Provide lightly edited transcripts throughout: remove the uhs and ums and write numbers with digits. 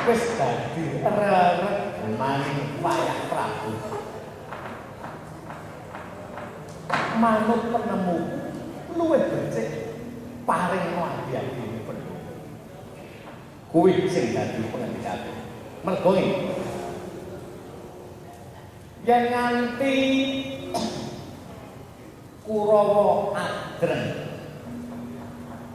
wis dadi rereganing wayah Prabu. Manut penemu luwih becik paring adi-adinipun. Kuwi sing dadi pengendikane. Mergo yen nganti Kurawa adreng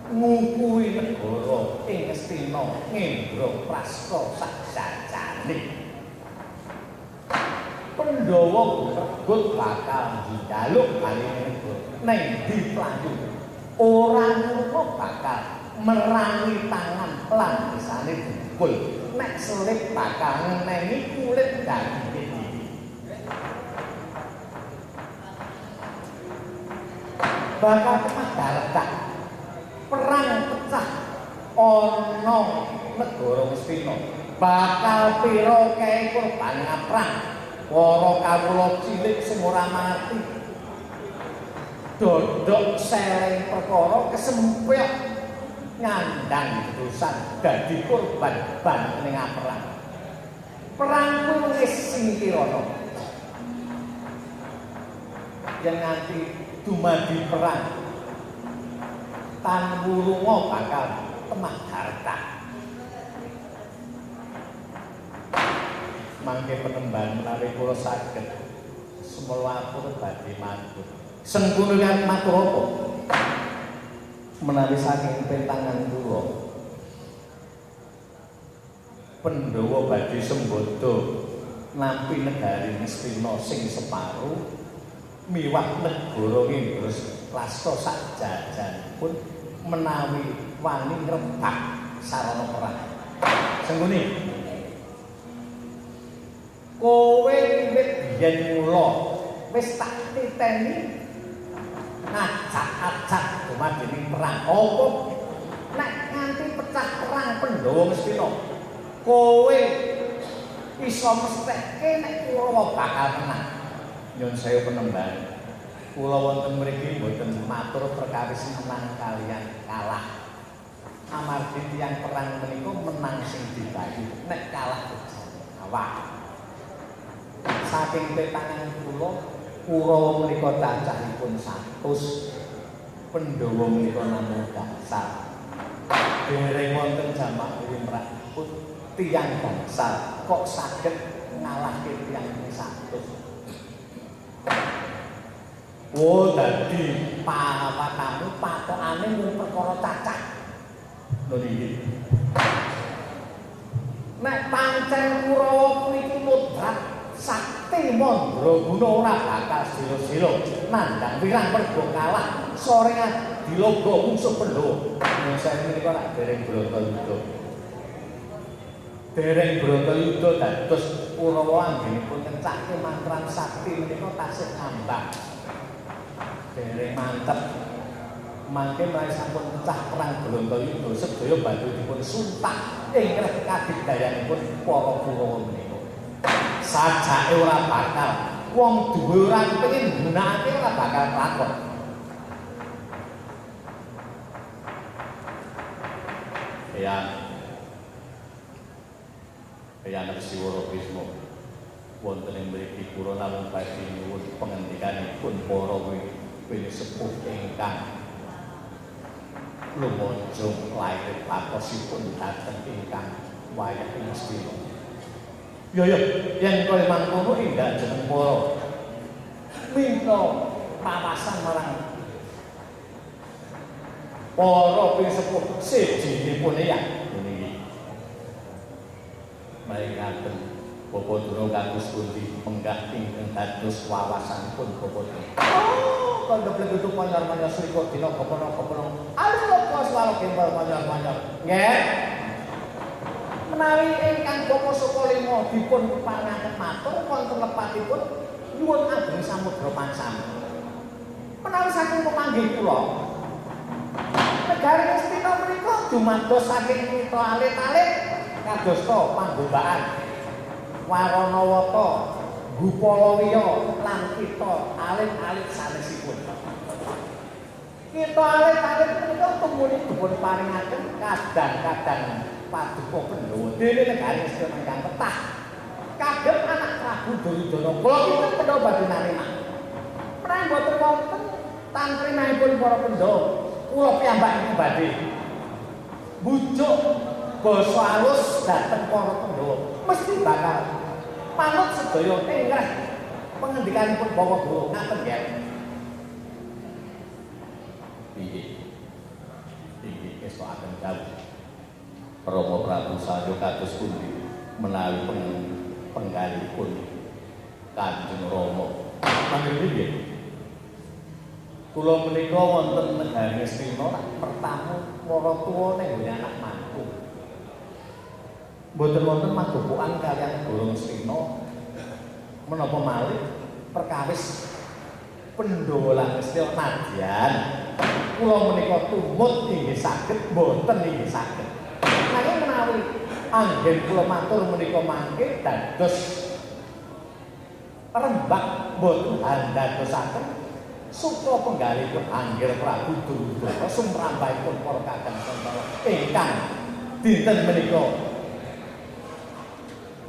ngungkuhi negara ing Ngastina ngendra prasta sak jajane. Pandhawa rebut bakal njaluk bali negara ning ndi Playu. Ora ngono bakal merangi tangan lan desane dikul. Nek selip bakal ngeneni kulit daging. Bakal kemadharatan perang pecah ana negara Ngastina. Bakal pira kae korban perang. Para kawula cilik sing ora mangerti. Dodok seleng perkara kesempyok ngandhang dosan dadi korban ning perang. Perang kuwi wis singkirana. Yen nganti dumadi perang Tan Wulunga bakal temah harta. Mangke penemban menawi kula saged semelakur badhe matur. Sengkunukan matur apa? Menawi saking pentangan kula Pandhawa badhe sembodo nampi negari Ngastina sing separo miwah negara Indra Prasta sak jajanipun menawi wani ngrebak sarana perang. Sengguni kowe wiwit biyen mula wis tak titeni ngajak-ajak dumadine perang. Apa nek nganti pecah perang Pandhawa Ngastina kowe iso mestekke nek Kurawa bakal menang. Nyun saya penemban. Kula wonten mriki mboten matur perkawis menang kalian kalah. Amargi tiyang perang menika menang sing dibayu, nek kalah awak. Saking petangan kula, Kurawa menika cacahipun 100, Pandhawa menika namung gangsal. Dereng wonten jamak limrahipun tiyang gangsal kok saged ngalahke tiyang 100. Oh, dadi pawakamu patokane mung perkara cacah. Lho iki. Nek pancen Kurawa kuwi mudrat sakti mandraguna ora bakal sila-sila nandhang wirang mergo kalah sorengan dilogo musuh Pandhawa. Nek saiki menika nek dereng Bratayuda. Dereng Bratayuda dados Kurawa anggenipun kencake mantran sakti menika tasih ambak. Dereng mantep. Mangke menawi sampun pecah perang Bratayuda sedaya badhe dipun sumpah ing kadigdayanipun para Kurawa menika. Sajake ora bakal wong duwe ora kepengin nggunakake ora bakal lakon. Ya Narsiwara Bisma wonten ing mriki kula namung badhe nyuwun pangendikanipun para wili sepuh ingkang lumanjung lair patosipun dhateng ingkang wayah Ngastina. Ya yen kaya mangkono indah jeneng para minta pawasan marang para wili sepuh sejinipun ya niki. Mari ngaten Bapak Durung kados pundi menggah ingkang dados wawasanipun Bapak Durung. Oh, kandha plebetu manyar-manyar srika dina kepono-kepono. Alok swara kembal manyar-manyar. Nggih. Menawi ingkang Bapak Sukalima dipun pangaken matur wonten lepatipun nyuwun ageng samudra pansam. Menawi saking pemanggih kula negari Ngastina menika dumados saking kitha alit-alit kadosta Pandhawaan Waranawata, Gupalawiya lan kita alit-alit sanesipun. Kita alit-alit menika tumuni dipun paringaken kadang-kadang Paduka Pandhawa dene negari Ngastina ingkang petah kagem anak Prabu Duryudana kula kinten Pandhawa badhe narima menawi boten wonten tantrimahipun para Pandhawa kula piyambak niku badhe bujuk basa alus dhateng para Pandhawa mesti bakal manut sedaya ingkang pengendikanipun Bawa Guru ngaten nggih. Inggih estokaken dawuh Rama Prabu Salya kados pundi menawi penggalipun Kanjeng Rama. Panjenengan nggih. Kula menika wonten negari Ngastina pertamu para tuwa ning nggone anak mantu. Mboten wonten magopokan kaliyan negara Ngastina menapa malih perkawis Pandhawa lan Ngastina nadyan kula menika tumut inggih saged mboten inggih saged. Nanging menawi anggen kula matur menika mangke dados rembag boten andadosaken sutra penggalipun Angger Prabu Duryudana sumrambahipun para kakang Santara ingkang dinten menika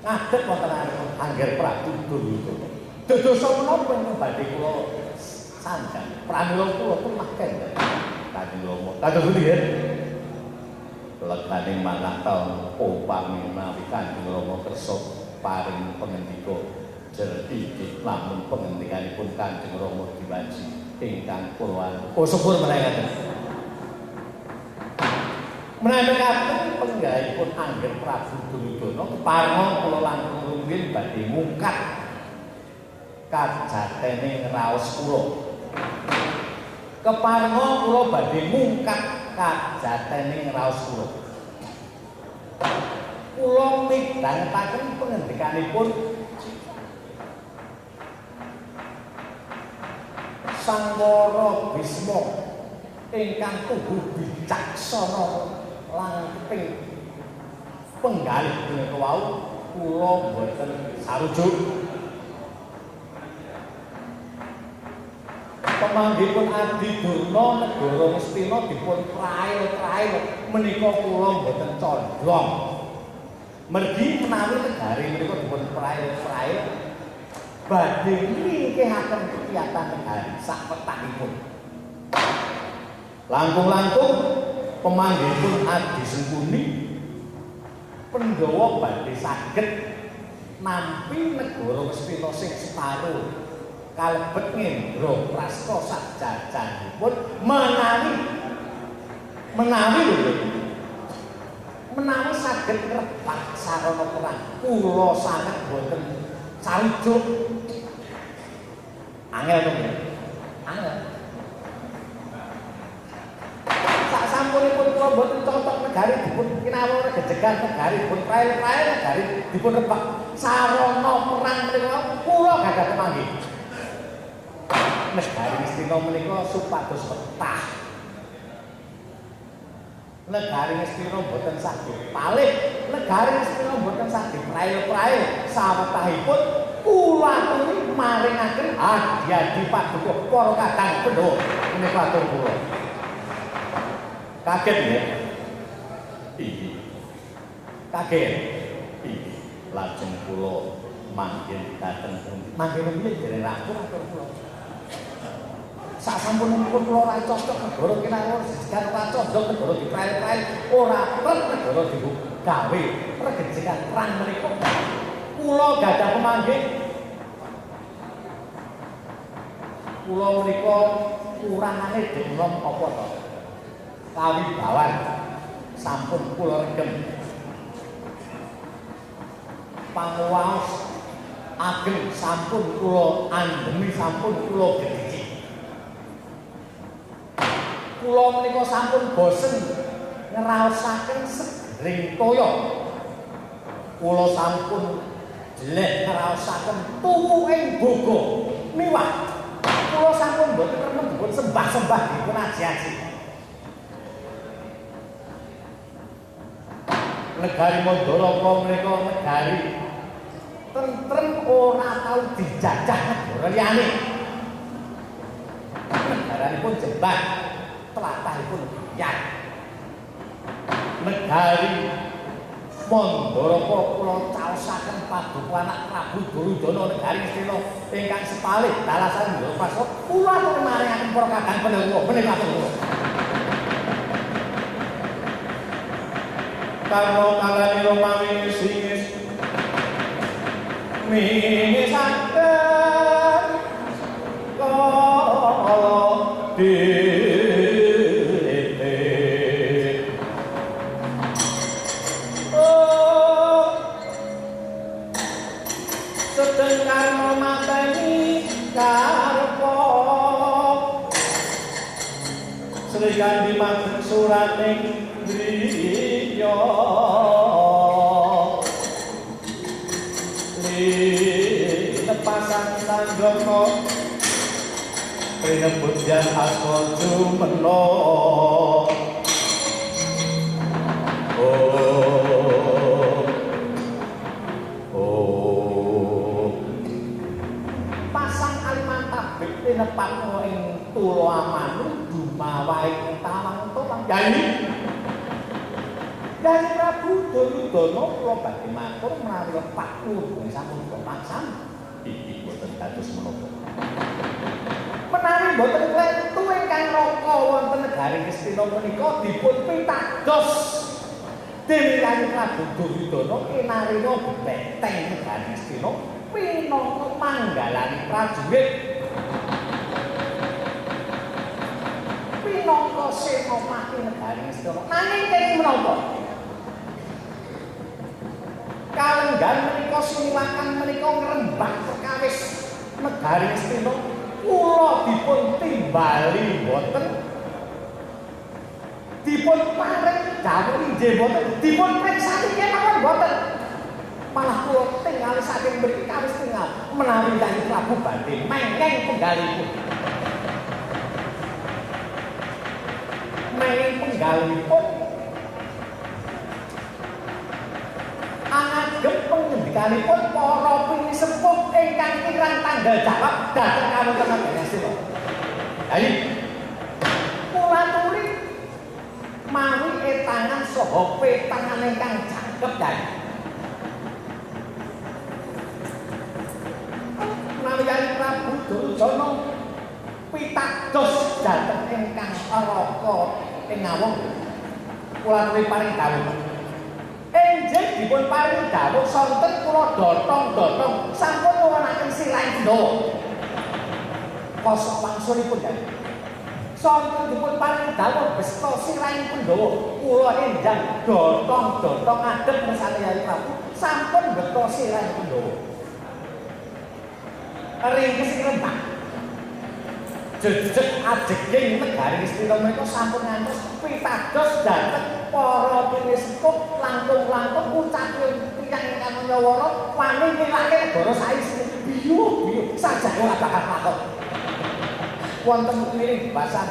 ngadeg wonten Angger Prabu Duryudana. Dadosa menapa ingkang badhe kula sanjang pramila kula pun maken Kanjeng Rama. Kados pundi nggih? Leganing manah taun upami menawi Kanjeng Rama kersa paring pangendika jerti lamun pengendikanipun Kanjeng Rama diwaji ingkang kula syukur menawi menawi penggalipun Angger Prabu Duryudana keparenga kula langkung rumiyin badhe mungkat kajatene raos kula. Keparenga kula badhe mungkat kajatene raos kula. Kula midhangetaken pengendikanipun Sangwara Bisma ingkang tuhu bijaksana langkung penggalih punika wau kula boten sarujuk. Pamanggihipun Adi Durna negara Ngastina dipun prail-prail menika kula boten condong. Mergi menawi negari menika dipun prail-prail badhe ningkihaken kegiatan negari sak petahipun. Langkung-langkung pamanggihipun Adi Sengkuni Pandhawa badhe saged nampi negara Ngastina sing separo kalebet ngendra prasta sajajanipun menawi saged ngrebak sarana perang kula sanget boten sarujuk. Angel to nggih. Angel. Sak sampunipun kula boten cocok negari dipun kinawur gejegan negari dipun prail-prail negari dipun rebak sarana perang menika kula gadah kemanggih. Negari Ngastina menika supados petah. Negari Ngastina boten saged palih, negari Ngastina boten saged prail-prail sawetahipun kula aturi maringaken Adyadi Paduka para kakang Pandhawa menika atur kula. Kaget nggih? Iki. Kaget. Iki. Lajeng kula mangkin dhateng pundi? Mangkin piye dereng rampung atur kula. Sasampunipun kula ora cocok negara kinawur sejegan ora condong negara diprail-prail ora trep negara digawe regejegan perang menika. Kula gadah pemanggih kula menika kurangane denom apa to? Kawibawan sampun kula regem. Panguwaos ageng sampun kula andhemi sampun kula gedhiki. Kula menika sampun bosen ngraosaken segering toya. Kula sampun jelek ngraosaken tuwuking boga miwah. Kula sampun mboten remen dipun sembah-sembah dipun aji-aji. Negari Mandalaka menika negari tentrem ora tau dijajah negara liyane. Negaranipun jembar tlatahipun biyar. Negari Mandharaka kula caosaken paduka anak Prabu Duryudana negari Astina ingkang sepalih dalasan Ndropasa kula aturi maringaken para kadang pendhawa menika kula. Karma kalani romawi singis minisaken kala sedeng karma mateni karpa Srikandi madheng suraning driya lepasan sanggama prinebut jan asma jumena nepatno ing Tulo Amanu dumawaing tawang tawang yani dari Prabu Duryudana kula badhe matur menawi Pak Nurung sampun kepaksan iki boten dados menapa menawi boten klentu ingkang raka wonten negari Astina menika dipun pitados dening Prabu Duryudana kinarina beteng negari Astina pinangka manggalani prajurit pinangka senopati negari Astina. Nanging kene menapa? Kalenggan menika suniwakan menika ngrembak perkawis negari Astina kula dipun timbali boten dipun paring dawuh inggih boten dipun priksani kemawon boten malah kula tingali saking mriki kawis tinggal menawi Hyang Prabu badhe mengkeng penggalipun penggalipun angagem pengendikanipun para pinisepuh ingkang kirang tanggal jawab dhateng kawontenan Astina. Ayo kula aturi mawi etangan saha petangan ingkang jangkep Kyai. Menawi Hyang Prabu Duryudana pitados dhateng ingkang araka ing ngawong kula aturi paring dawuh. Enjing dipun paring dawuh sonten kula dotong-dotong sampun nuwunaken sirahing Pandhawa. Kosok wangsulipun Kyai. Sonten dipun paring dawuh besta sirahing Pandhawa kula enjang dotong-dotong adep mersane Hyang Prabu sampun beta sirahing Pandhawa. Ringkes rembak jejeg ajeging negari Astina menika sampun ngantos pitados dhateng para pinisepuh langkung-langkung ucapi tiyang ingkang nyawara wani nilake negara saisi biyu sajake ora bakal lakon wonten miring basan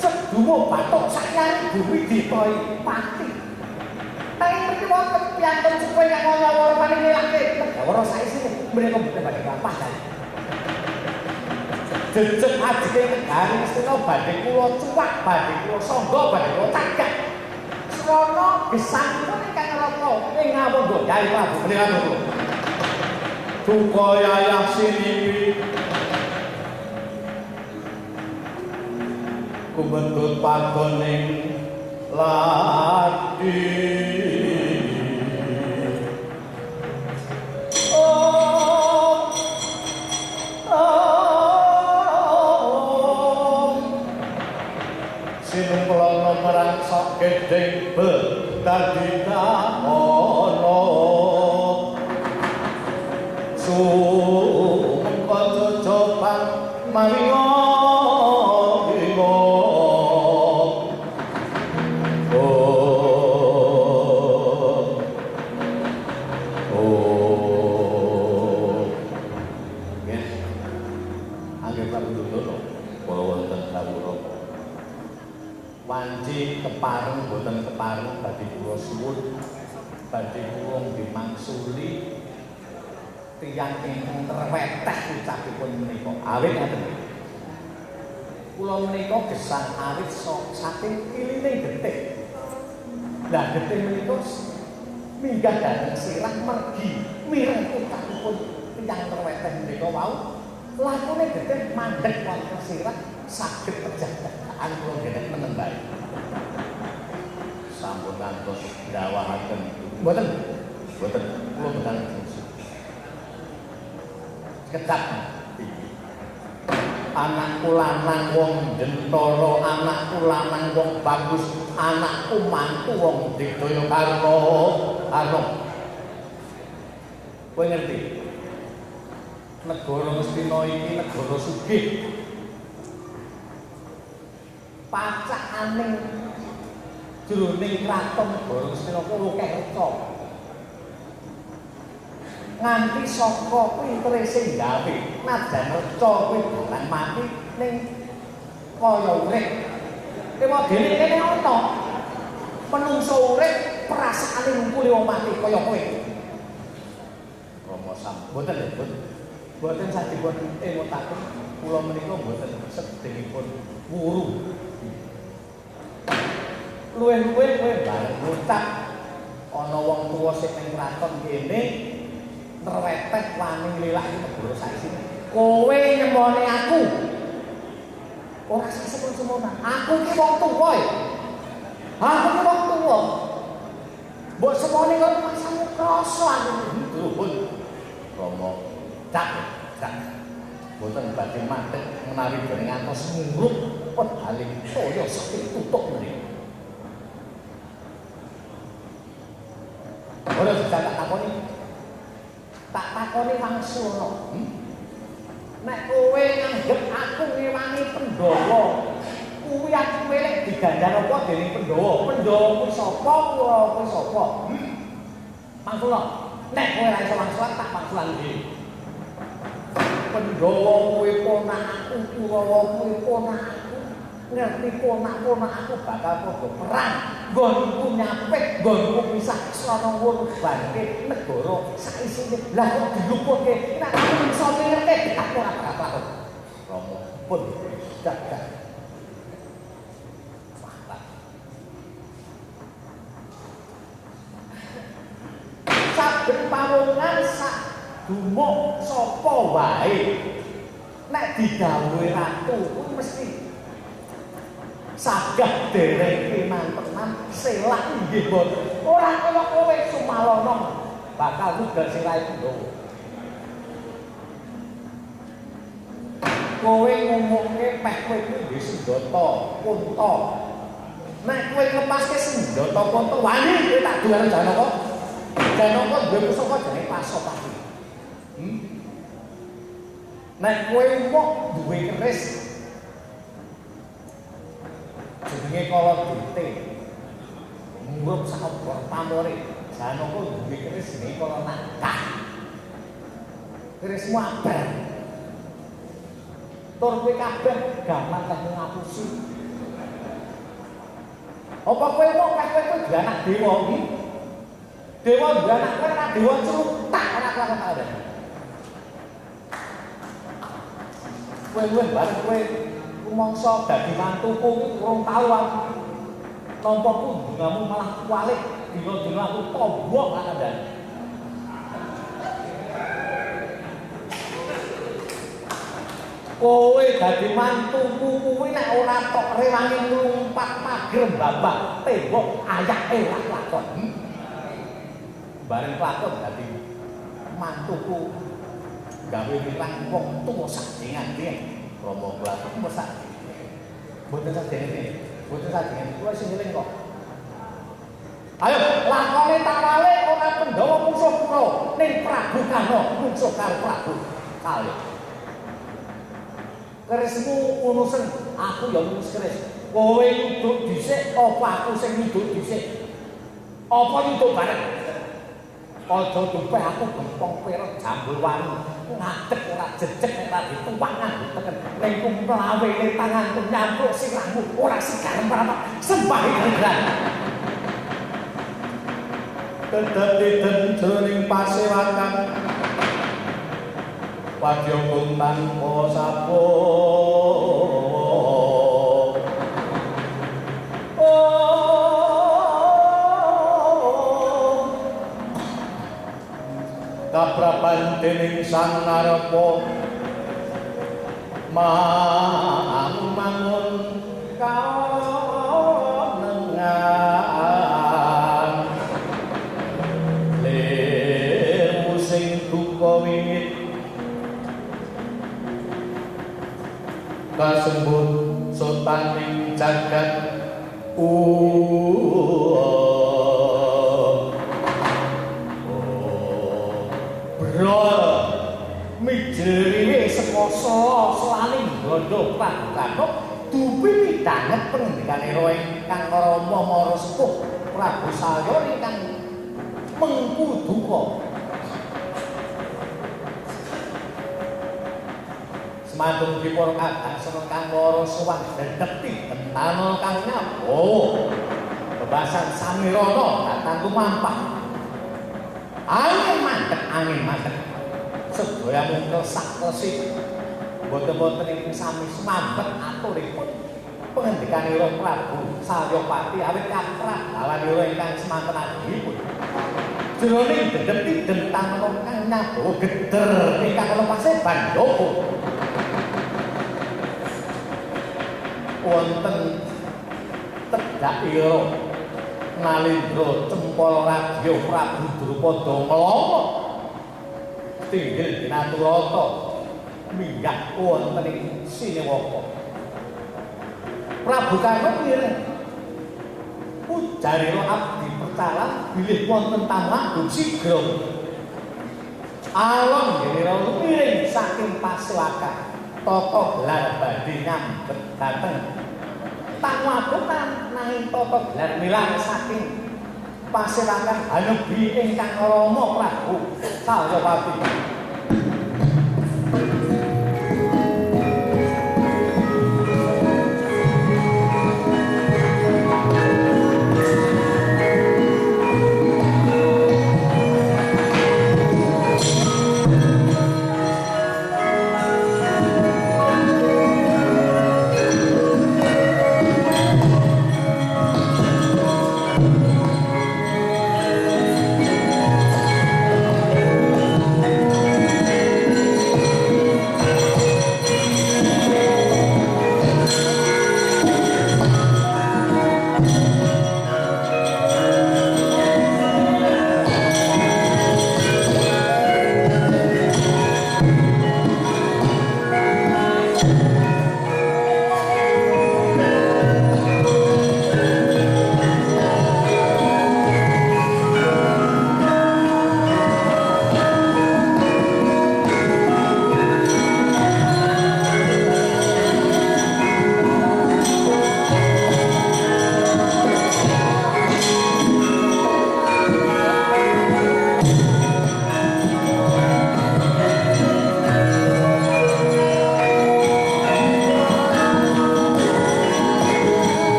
sedumuh bathuk sakyari bumi ditoi pati nanging mriki wonten piyantun suku ingkang nyawara wani nilake negara saisi menika boten badhe kampah jejeg ajege negari Astina badhe kula cuwak badhe kula sangga badhe kula cagak srana gesangipun ingkang raka ing ngawonga Hyang Prabu menika duka yayah siniwi kumbendut padoning lati sinumplana marang sak gedeng betadina ana sumengko cocoban maringa wanci kepareng boten kepareng badhe kula suwun badhe kula dimangsuli tiyang ingkang terweteh ucapipun menika awit ngaten kula menika gesang awit saking ilining getih lah getih menika minggah dhateng sirah mergi mireng putakipun tiyang terweteng menika wau lakune gedhe mandheg wonten sirah saged pejagaan kula nggih menembak sampun ngantos dawahaken mboten kula mboten kedak anakku lanang wong Dentara, anakku lanang wong bagus, anakku mantu wong Digdaya Karna. Kowe ngerti? Negara Ngastina iki negara sugih. Pacakaning jroning kraton negara Ngastina kuwi akeh reca. Nganti saka pintere sing gawe najan reca kuwi barang mati ning kaya urip. Dewa dene kene ana menungso urip perasaane ngumpuli wong mati kaya kowe. Rama sam mboten mboten sadipun emotaken kula menika mboten sedhengipun wuru. Luwih-luwih kowe bareng ngucap ana wong tuwa sing ning kraton kene nreweteh wani nglelak negara saisine. Kowe nyemone aku. Ora sesepun semono. Aku ki wong tuwa. Aku ki wong tuwa. Mbok semone kok masamu krasa aku. Duhun. Rama cak. Boten badhe mandheg menawi dene ngantos nguruk pedhaling saya saking tutuk menika. Ora tak takoni wangsulna. Nek kowe nganggep aku ngewangi Pandhawa, kuwi aku melek digandhan apa dening Pandhawa? Pandhawa kuwi sapa? Kuwi sapa? Wangsulna. Nek kowe ora iso wangsulan tak wangsulan iki. Pandhawa kuwi ponakku, Kurawa kuwi ponakku. Ngerti ponak-ponak aku bakal padha perang. Nggonku nyapik, nggonku pisah sono wong bangke negara saisine. Lah kok dilupuhke? Nek aku iso ngerti aku ora bakal. Rama pun jagat. Saben pawongan sak dumuk sapa wae nek digawé ratu kuwi mesti sagah dereng kemantenan selak inggih boten. Ora kaya kowe Sumalana bakal nugas sirahe Pandhawa. Kowe ngomongke pek kowe kuwi Sendata, Kunta. Nek kowe nglepaske Sendata Kunta wani kowe tak duwe Janaka. Janaka duwe pusaka jenenge Pasopati. Nek kowe mok duwe keris jenenge kala dite murup saobor pamore Janaka duwe keris jenenge kala nakah kerismu abang tur kowe kabeh gaman teh ngapusi apa kowe kok kowe duwe anak dewa iki dewa duwe anak kowe ora dewa celutak ora kelakon ada kowe bareng kowe rumangsa dadi mantuku iki urung tau aku nampa kunjunganmu malah kualik dina-dina aku tombok lan andane kowe dadi mantuku kuwi nek ora tok rewangi nglumpat pager mbabak tembok ayake ora lakon bareng lakon dadi mantuku gawe wirang wong tuwa sajengan-jengan Romo kelapa mesak. Boten sadene. Boten sadene. Kuwi sing eling kok. Ayo, lakone tak wale ora Pandhawa musuh kula ning Prabu Karna musuh karo Prabu Kali. Kerismu unusen, aku ya unus keris. Kowe nyuduk dhisik apa aku sing nyuduk dhisik? Apa nyuduk bareng? Aja dumpeh aku gempong perut jambul wani. Ngadeg ora jejeg ora dituwangan teken ning kumlawe ning tanganku nyampluk sirahmu ora sigar merapat sembah ingkang tetep jroning pasewakan padyagung tanpa sapa kapraban dening Sang Narapa mangun kanengan lemu sing duka wingit kasembut sotaning jagat mijeriwe sekoso selaning bondo Prabu dupi midhanget pengendikane roe ingkang Rama Mara Sepuh Prabu Salya ingkang mengku duka semandung dipun kadang seneng kang Mara suwan dedheti tentang kang nyapo bebasan samirana datang lumampah angin mandeg sedaya mungkel sak klesik boten-boten ing sami semambet aturipun pengendikanira Prabu Salyapati awit kaprah dalanira ingkang semanten agihipun jroning dedheti dentang kang nyabawa geder ingkang lepase Bandapa wonten tedhakira Nalindra Cempol Radya Prabu Drupada nglomot tinggil Dinaturata minggah wonten ing Sinewaka. Prabu Kano mireng ujarira abdi percalan bilih wonten tamu sigra. Alon yenira miring saking Pasewakan tata gelar badhe nyambet dhateng tamu abutan nanging tata gelar milang saking Pasewakan hanebi ingkang Rama Prabu Salyapati.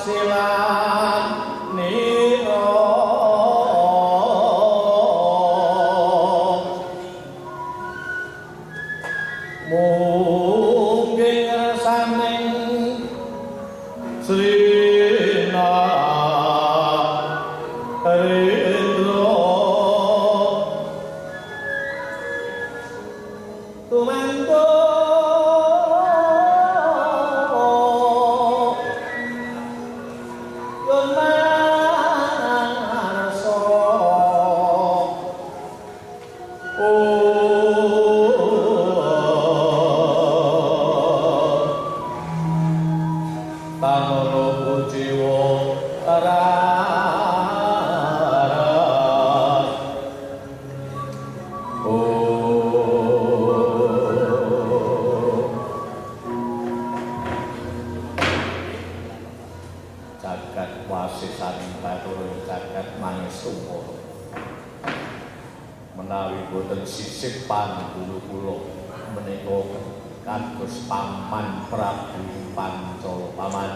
silan nira mungging rasaning Srina Rendra tumanto sisip pandulu kula menika kados paman Prabu Pancala paman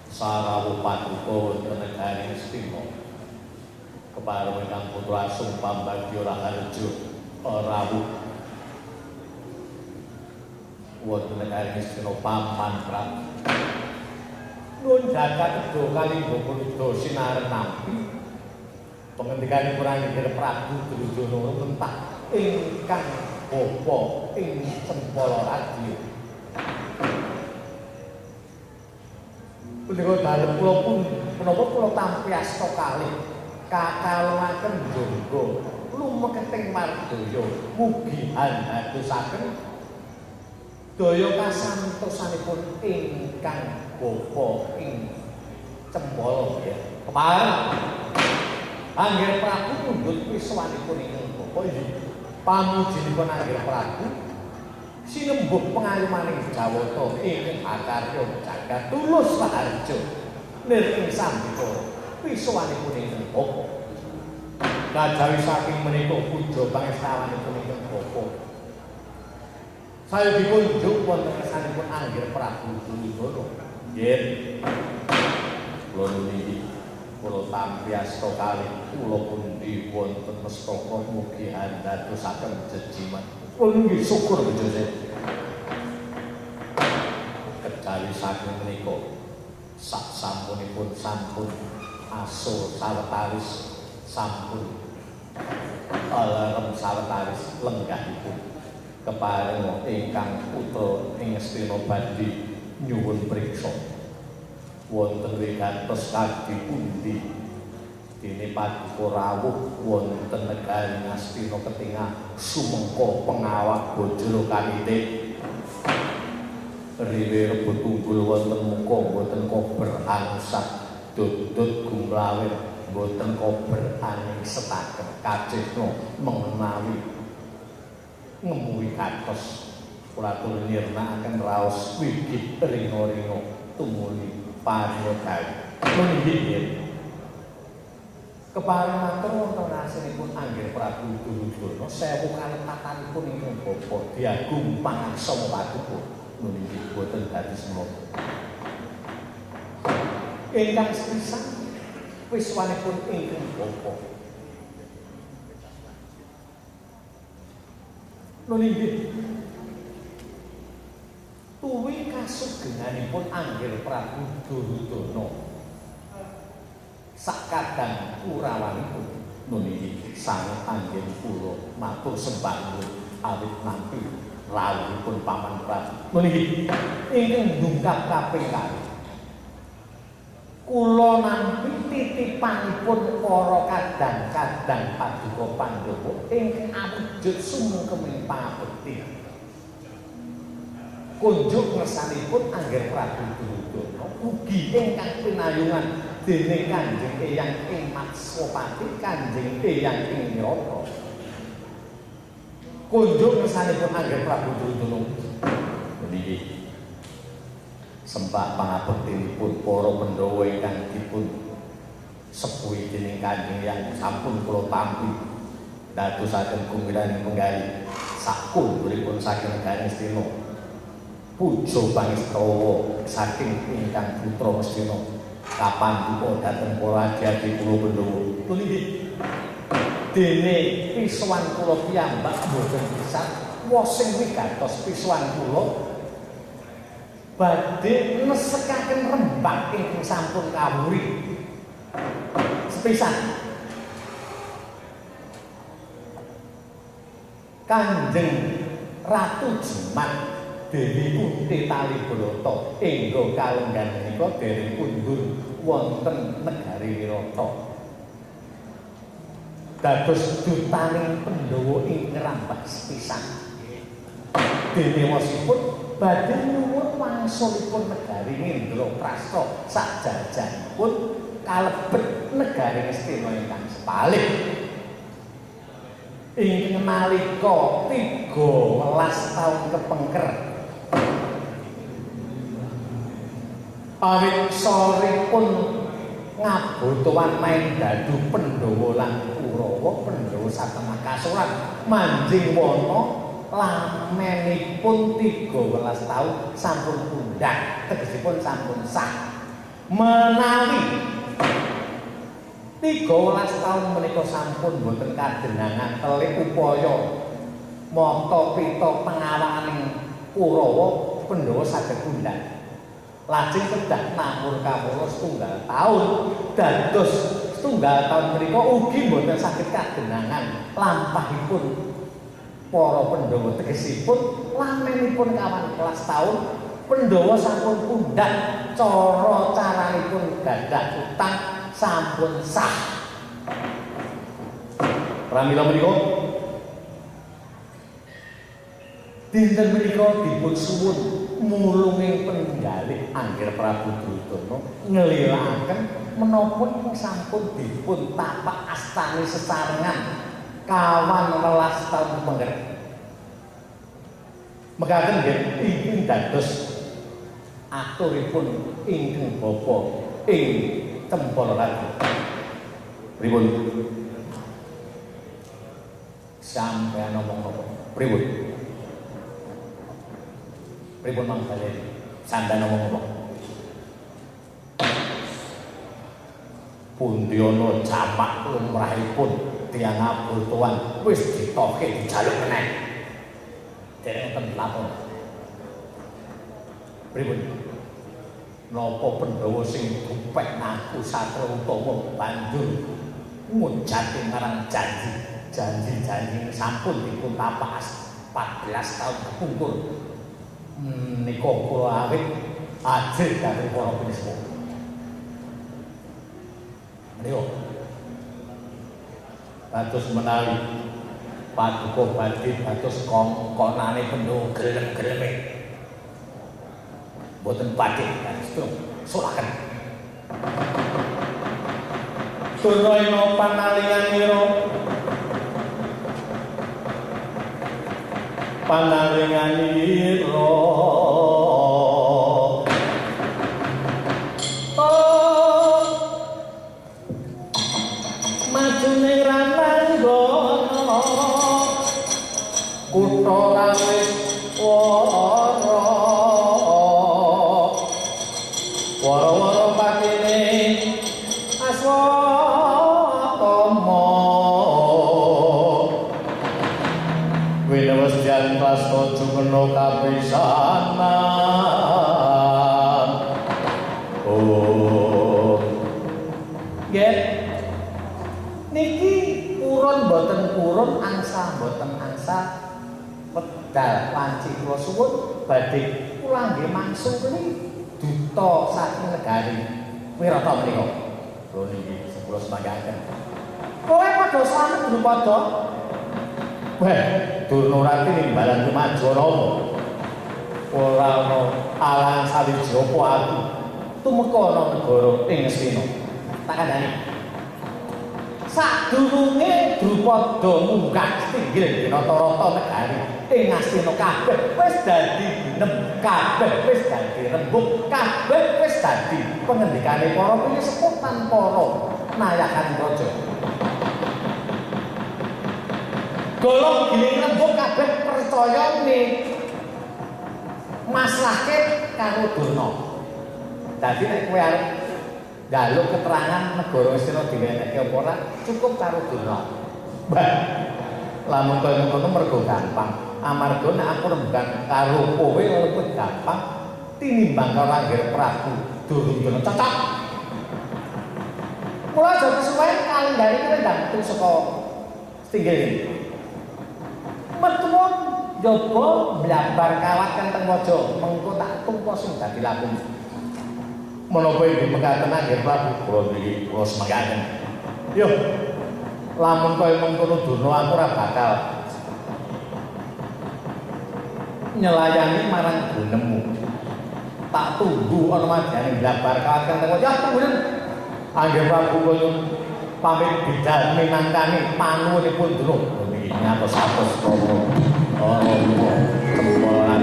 sarawuh paduka wonten negari Ngastina kepareng ingkang putra asung Pambagya Raharja rawuh wonten negari Ngastina paman Prabu nuwun jagat do kalingga punika sinaren nampi pengendikan kurang Anggir Prabu Duryudana tentang ingkang bapa ing Cempala Radya. Punika dalem kula pun menapa kula tampi asta kalih kakalaken jangga lumeketing mardaya mugi andadosaken daya kasantosanipun ingkang bapa ing Cempala ya. Kepareng Anggir Prabu mundhut wiswanipun ingkang bapa inggih pamujinipun Anggir Prabu sinembut pengayumaning Jawata ing akarya jagat tulus Raharja nir ing sambika wiswanipun ingkang bapa kajawi saking menika puja pangestawanipun ingkang bapa saya dikunjuk wonten kesanipun Anggir Prabu Duryudana nggih kula niki kula tampi asta kalih kula pundi wonten mestaka mugi andadosaken jejiman kula nggih syukur Gusti kejawi saking menika sak sampunipun sampun aso sawetawis sampun alarm sawetawis lenggahipun kepareng ingkang putra ing Ngastina badhe nyuwun priksa wonten wigatos kadhi pundi dene paduka rawuh wonten negari Ngastina ketingal sumengka pengawak Bajra Kanitik riwe rebut tunggul wonten muka boten kober angsak dodot gumlawir boten kober aning setaken kacithna mengenawi ngemu wigatos kula atur nirnakaken raos wigit ringa-ringa tumuli panyodai nggih kepareng matur wonten asinipun Anggir Prabu Duryudana sewu kaletatanipun ingkang bapa diagung pangaksama paduka nggih boten dadi semana ingkang sepisan wiswanipun ingkang bapa nggih tuwi kasugenganipun Anggir Prabu Duryudana sakadang kurawanipun niki sang Anggir kula matur sembah awit nampi rawuhipun paman Prabu niki ingkang ndungkap kaping kalih kula nampi titipanipun para kadang-kadang paduka Pandhawa ingkang awujud sumengkeming pangabekti kunjuk ngersanipun Anggir Prabu Duryudana ugi ingkang pinayungan dening Kanjeng Eyang ing Matswapati Kanjeng Eyang ing Nirata kunjuk ngersanipun Anggir Prabu Duryudana niki sembah pangabektinipun para Pandhawa ingkang dipun sepuhi dening Kanjeng Eyang sampun kula tampi dadosaken kumiraning penggali sakul pun saking negari Ngastina pujo pangistawa saking ingkang putra Mestina kapandhuka dhateng para adyadi kula Pandhawa. Puniki dene pisuwan kula piyambak boten pisan wosing wigatos pisuwan kula badhe nesekaken rembag ingkang sampun kawuri sepisan Kanjeng Ratu Jimat Dewi Kunti Talibrata engga kalenggan menika dereng kundur wonten negari Wirata. Dados dutaning Pandhawa ing ngrambah sepisan. Dene wasipun badhe nyuwun wangsulipun negari Indraprastha sajajanipun kalebet negari Ngastina ingkang sepalih. Ing nalika 13 taun kepengker awit soripun ngabotowan main dadu Pandhawa lan Kurawa Pandhawa satemah kasuran manjing wana lamenipun 13 taun sampun pundhak tegesipun sampun sah menawi 13 taun menika sampun boten kadenangan telik upaya mata pita pengawaning Kurawa Pandhawa saged pundhak. Lajeng kedah namur kawula setunggal taun dados setunggal taun menika ugi boten saged kadenangan lampahipun para Pandhawa tegesipun lamenipun kawan kelas taun Pandhawa sampun pundhak cara caranipun gadah utang sampun sah. Pramila menika dinten menika dipun suwun mulunging penggalih Angger Prabu Duryudana nglilakaken menapa ing sampun dipun tapak astani sesarengan kawan 12 taun kepengker. Mekaten nggih ingkang dados aturipun ingkang bapa ing Cempala Ratu. Pripun? Sampeyan ngomong apa? Pripun? Pripun mangkale? Sampeyan ngomong apa? Pundi ana jamak lumrahipun tiyang aburtuan wis ditoke dijaluk meneh. Dereng ten lapor. Pripun? Napa Pandhawa sing dupek ngaku Satra Utama banjur ngunjati marang janji-janji sampun dipun tapak 14 taun kepungkur menika kula awit ajeng karo para punika. Menika dados menawi paduka badhe dados kongkonane Pandhawa gelem-geleme boten badhe sulaken Durna panalinganira majune rananggana kutha lawis wara-wara patine Aswatama winawas jantas kena kapisanan. Oh nggih niki purun boten purun angsa boten angsa wedal panci kula suwun badhe kula nggih mangsul niki duta saking negari Wirata menika. Lho niki kula semanggaken. Kowe padha slamet Drupada. Weh, Durnarati nimbalan kemajuan apa? Ora ana alang sawiji apa aku. Tumeka ana negara ing Ngastina. Tak kandhani. Sadurunge Drupada munggah tinggil rata-rata negari ing Ngastina kabeh wis dadi binem, kabeh wis dadi rembug, kabeh wis dadi pengendikane para pinsepuh lan para nayakan raja. Golong giling rembug kabeh percaya ning maslahke karo Durna. Dadi nek kowe arep njaluk keterangan negara Astina diwenekke apa ora cukup karo Durna. Mbah, lamun kaya ngono mergo gampang. Amarga nek aku rembugan karo kowe luwih gampang tinimbang karo Anggir Prabu Durna cocok. Mula aja kesuwen kalendari kuwi ndang metu saka Stinggil. Metu njaba mlabar kawat kenteng waja mengko tak tumpa sing dadi lakune. Menapa iki mekaten Anggir Prabu kula niki kula semekaten. Yo, lamun kaya mengkono Durna aku ora bakal nyelayani marang gunemu. Tak tunggu ana madyaning mlabar kawat kenteng waja tunggu. Anggir Prabu kula pamit bidal minangkani panuwunipun Durna. Niki ngatos-atos kula. Oh, tempolan.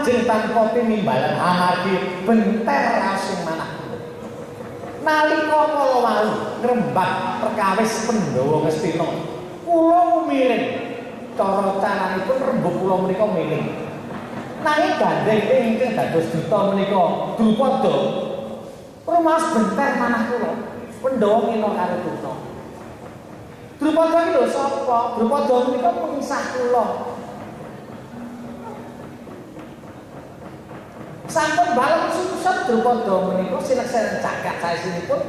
Tanpa timbalan amargi benter rasing manah nalika kala wau ngrembak perkawis Pandhawa Ngastina kula miring cara caranipun rembug kula menika miring nanging gandeng ingkang dados duta menika Drupada rumas benter manah kula Pandhawa ngina karo Durna Drupada iki lho sapa Drupada menika mengsah kula sampun balem susut Drupada menika sineksen cagak saesinipun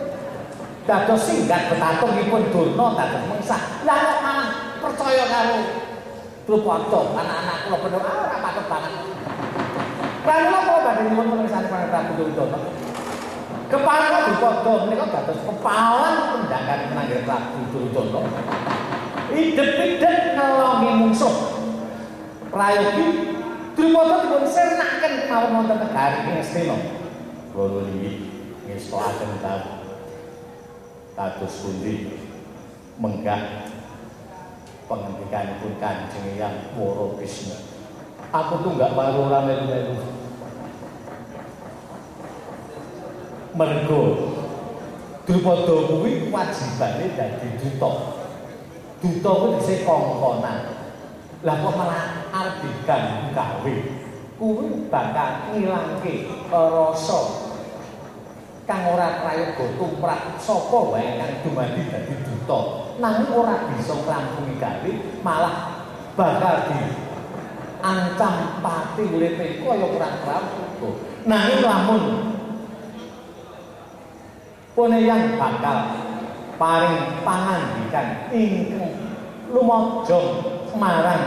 dados singgat betatungipun Durna dados mengsah. Lah kok malah percaya karo Drupada anak-anak kula bener ora patut banget. Lah kula badhe nyuwun mengsane Prabu Duryudana. Kepala Drupada menika dados kepala pendangan Anggir Prabu Duryudana. Idep-idep ngelongi mungsuh. Prayogi Drupada dipun sirnaken mawon wonten negari Ngastina. Kula niki ngestokaken kados pundi menggah pengendikanipun Kanjeng Hyang Warakrisna. Aku tunggak waru ora melu-melu. Mergo Drupada kuwi wajibane dadi duta. Duta kuwi dise kongkonan. Lah kok malah arep diganggu gawe kuwi bakal ngilangke rasa kang ora prayoga tumrap sapa wae kang dumadi dadi duta nanging ora bisa ngrampungi gawe malah bakal diancam pati uripe kaya kurang prayoga nanging lamun Poneyang bakal paring pangandikan ingkang lumajeng marang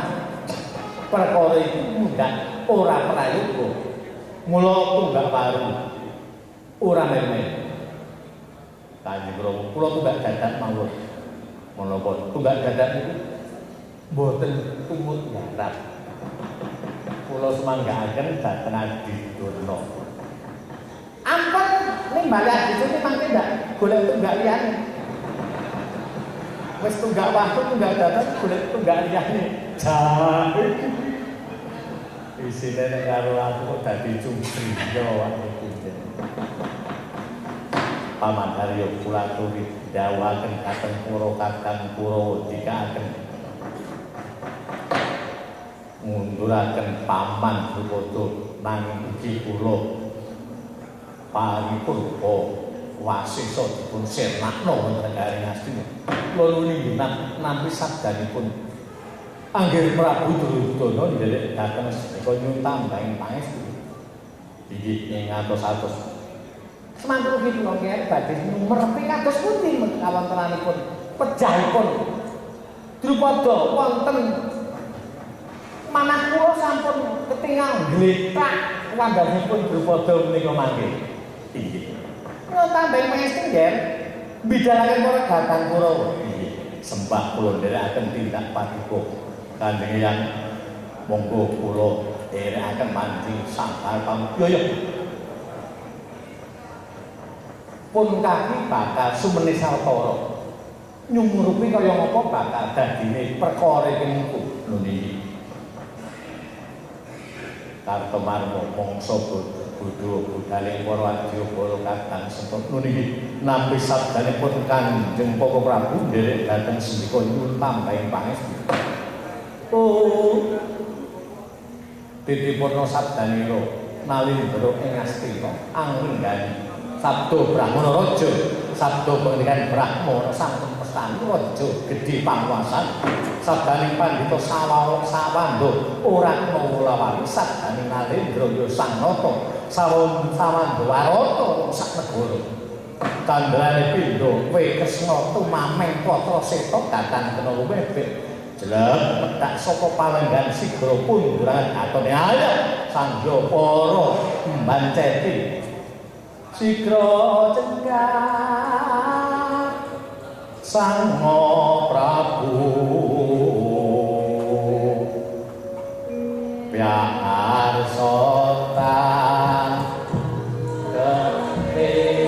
perkara iku mundhak ora prayoga mula tunggak waru ora meme Kanjeng Rama kula tunggak dadak mawon menapa tunggak dadak niku mboten tumut ngarep kula semanggaaken dhateng Adi Durna ampun nimbali Adi Durna mangke ndak golek tunggak liyane wis tunggak waktu tunggak datang golek tunggak liyane. Jahe. Isine nek karo aku kok dadi cungkri yo awake iki. Paman Haryo kula turi dawaken kateng Kura Kakang Kurawa dikaaken ngunduraken paman Drupada nanging ugi kula paripurwa wasesa dipun sirnakna wonten karing Astina. Kula ningginan nampi sabdanipun Anggir Prabu Duryudana ndelik dhateng sedaya nyumbang pangestu. Inggih ing atos-atos. Semangkul iki kula kira badhe numerepi kados pundi kawontenanipun pejahipun Drupada wonten manah kula sampun ketingal gletak wandhanipun Drupada menika mangke. Inggih. Kula tambahi pangestu nggih bidhalaken para Kakang Kurawa. Inggih. Sembah kula nderekaken tindak paduka Kanjeng Hyang monggo kula nderekaken manjing sangkal pamujaya. Pun kaki bakal sumene sawetara nyumurupi kaya ngapa bakal dadine perkara kengku lho niki. Kartomarma mangsa bodho budhaling para wadyabala Kakang Sempat niki nampi sabdanipun Kanjeng Para Prabu nderek dhateng sendika nyuwun tambahing pangestu. Oh, titipurna sabdanira nalindra ing Astina anglenggani sabda Brahmana Raja, sabda pengendikan Brahmana sampun pestani raja gedhe panguwasan, sabdaning Pandhita Sawanda ora ngulawani, sabdaning Nalendra ya sang nata Sawandwarata sak negara. Tandrané pindha kowe Kresna tumameng patra Seta datang kena luwebek. Jelek metak saka palenggan sigra punduran atone ayah sangga para mbanceti. Sigra cengkak Sang Prabu piarsotan gede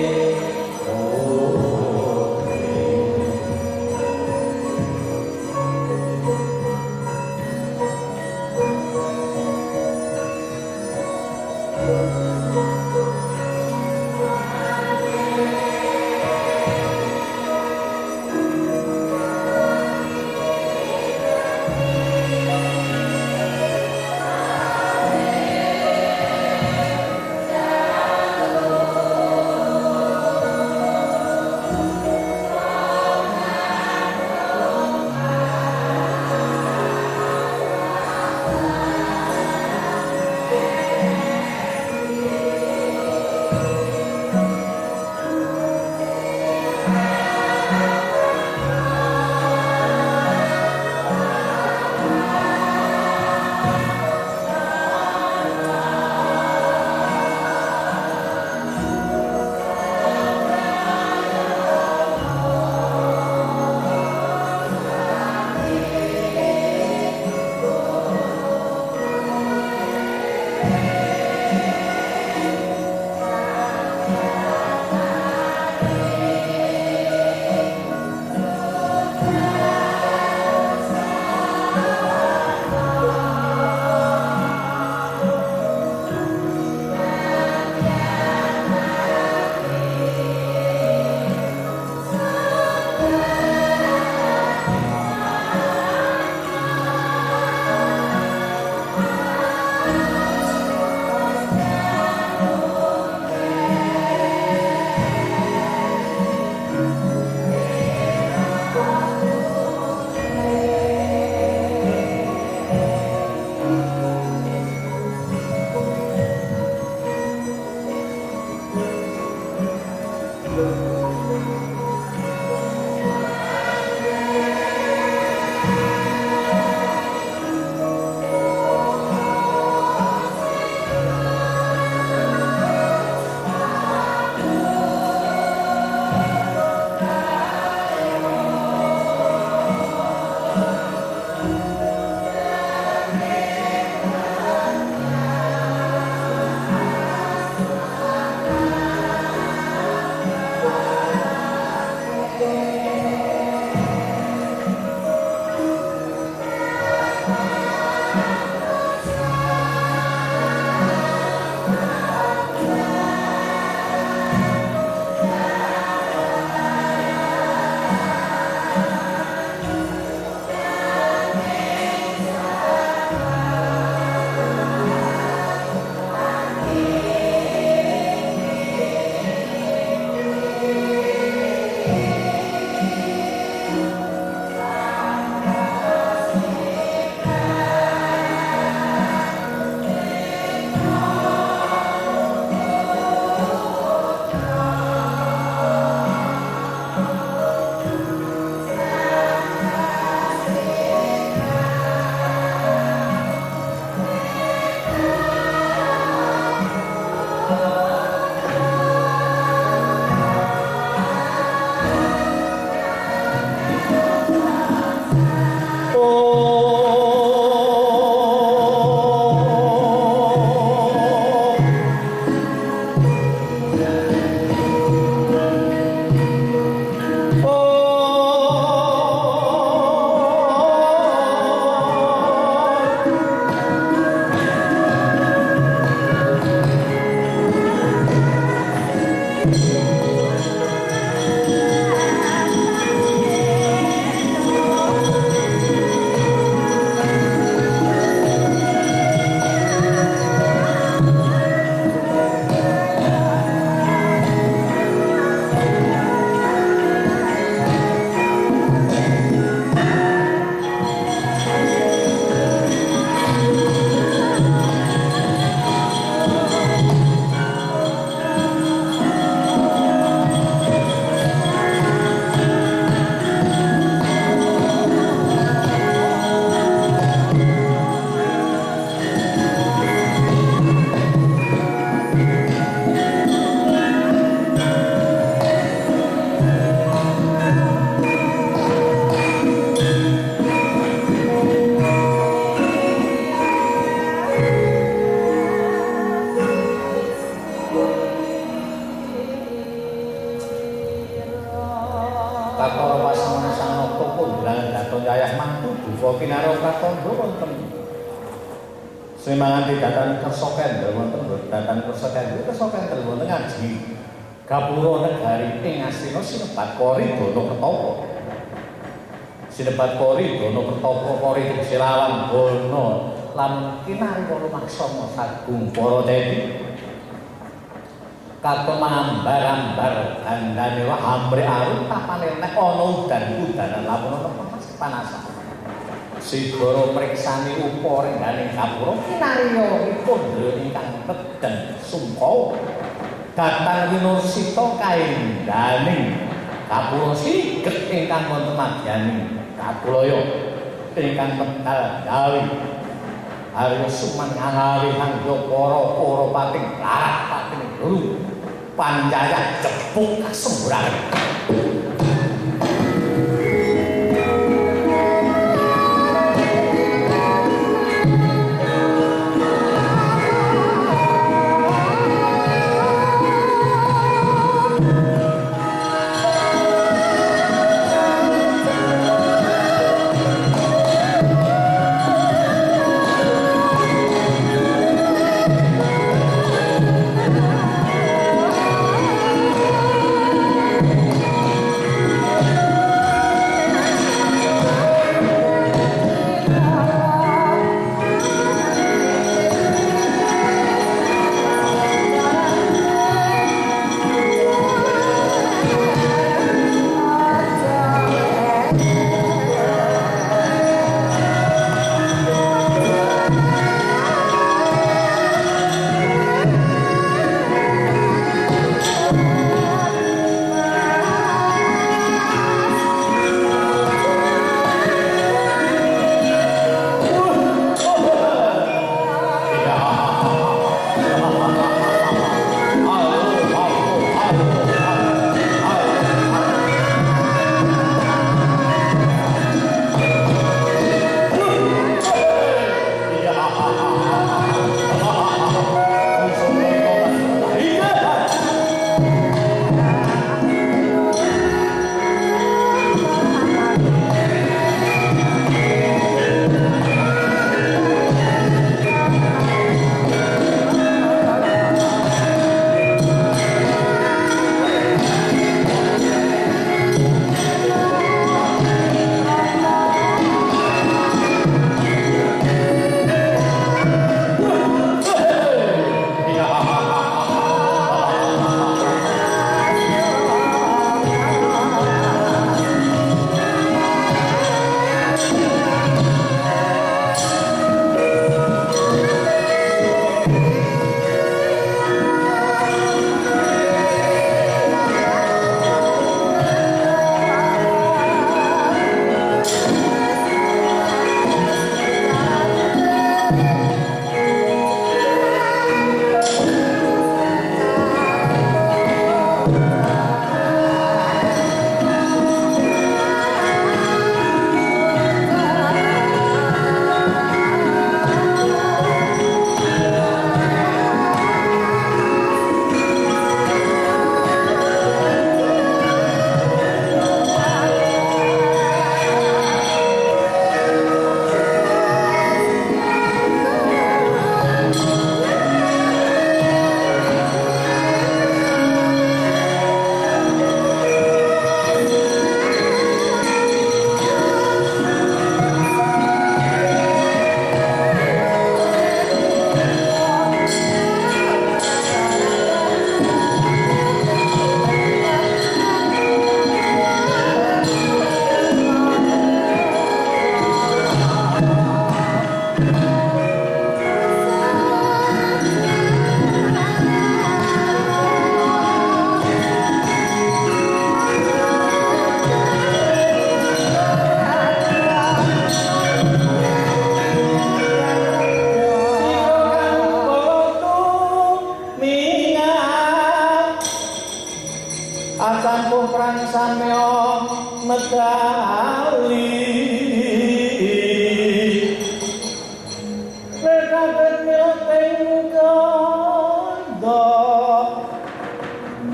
Kakara wasana sang nata kondhangan daton yayah mantu buka kinaro pratandha wonten Semangan didatan kersa kendel wonten datan kersa kendel wonten ngaji Gapura negari ing astina sinebat Kori Dana Ketapa sinebat Kori Dana Ketapa Kori Silawan Dana lan kinari kala maksana sagung para dewi katon ambar-ambar dandane wae ambre arep tapane nek ana udan-udanan lamun ana panasan Sigara priksani upa rengganing Gapura kinaryanipun ingkang pedhen sumkawa datang winursita kaendhaning Gapura siget ingkang wonten madyaning Kakulaya ingkang medal gawi Arya suman ngalawi hangga para pating larat pating guru panjaya jepuk kasembrang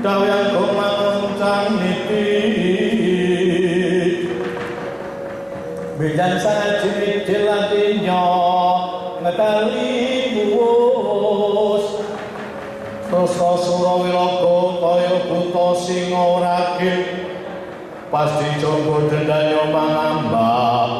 Dawyang kumakuncang niti Bijan sajine dilantinya ngetali wuwus Rasa Surawilaga kaya buta singa ragil pas dijogo dendanya mangambak